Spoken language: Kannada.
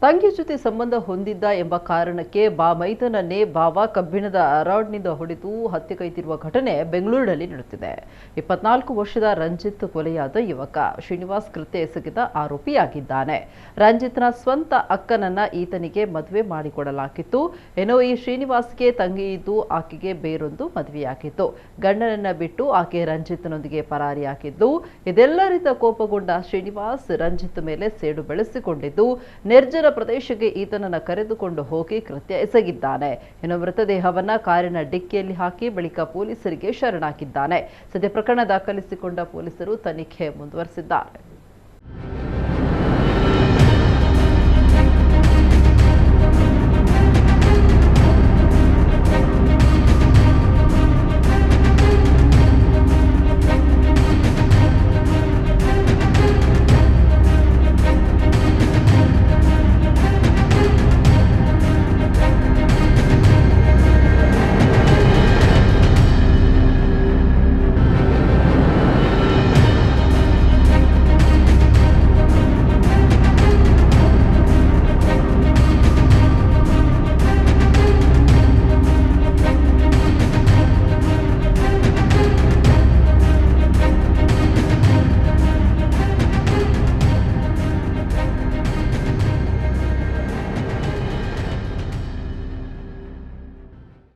ತಂಗಿ ಜೊತೆ ಸಂಬಂಧ ಹೊಂದಿದ್ದ ಎಂಬ ಕಾರಣಕ್ಕೆ ಮೈದನನ್ನೇ ಬಾವ ಕಬ್ಬಿಣದ ರಾಡ್ನಿಂದ ಹೊಡೆದು ಹತ್ಯೆಗೈದಿರುವ ಘಟನೆ ಬೆಂಗಳೂರಿನಲ್ಲಿ ನಡೆದಿದೆ. 24 ವರ್ಷದ ರಂಜಿತ್ ಕೊಲೆಯಾದ ಯುವಕ ಶ್ರೀನಿವಾಸ್ ಕೃತ್ಯ ಎಸಗಿದ ಆರೋಪಿಯಾಗಿದ್ದಾನೆ. ರಂಜಿತ್ನ ಸ್ವಂತ ಅಕ್ಕನನ್ನ ಈತನಿಗೆ ಮದುವೆ ಮಾಡಿಕೊಡಲಾಗಿತ್ತು. ಏನೋ ಈ ಶ್ರೀನಿವಾಸ್ಗೆ ತಂಗಿ ಇದ್ದು ಆಕೆಗೆ ಬೇರೊಂದು ಮದುವೆಯಾಗಿತ್ತು. ಗಂಡನನ್ನ ಬಿಟ್ಟು ಆಕೆ ರಂಜಿತ್ನೊಂದಿಗೆ ಪರಾರಿಯಾಗಿದ್ದು, ಇದೆಲ್ಲರಿಂದ ಕೋಪಗೊಂಡ ಶ್ರೀನಿವಾಸ್ ರಂಜಿತ್ ಮೇಲೆ ಸೇಡು ಬೆಳೆಸಿಕೊಂಡಿದ್ದು ನಿರ್ಜನ ಪ್ರದೇಶಕ್ಕೆ ಈತನನ್ನ ಕರೆದುಕೊಂಡು ಹೋಗಿ ಕೃತ್ಯ ಎಸಗಿದ್ದಾನೆ. ಇನ್ನು ಮೃತದೇಹವನ್ನ ಕಾರಿನ ಡಿಕ್ಕಿಯಲ್ಲಿ ಹಾಕಿ ಬಳಿಕ ಪೊಲೀಸರಿಗೆ ಶರಣಾಗಿದ್ದಾನೆ. ಸದ್ಯ ಪ್ರಕರಣ ದಾಖಲಿಸಿಕೊಂಡ ಪೊಲೀಸರು ತನಿಖೆ ಮುಂದುವರೆಸಿದ್ದಾರೆ.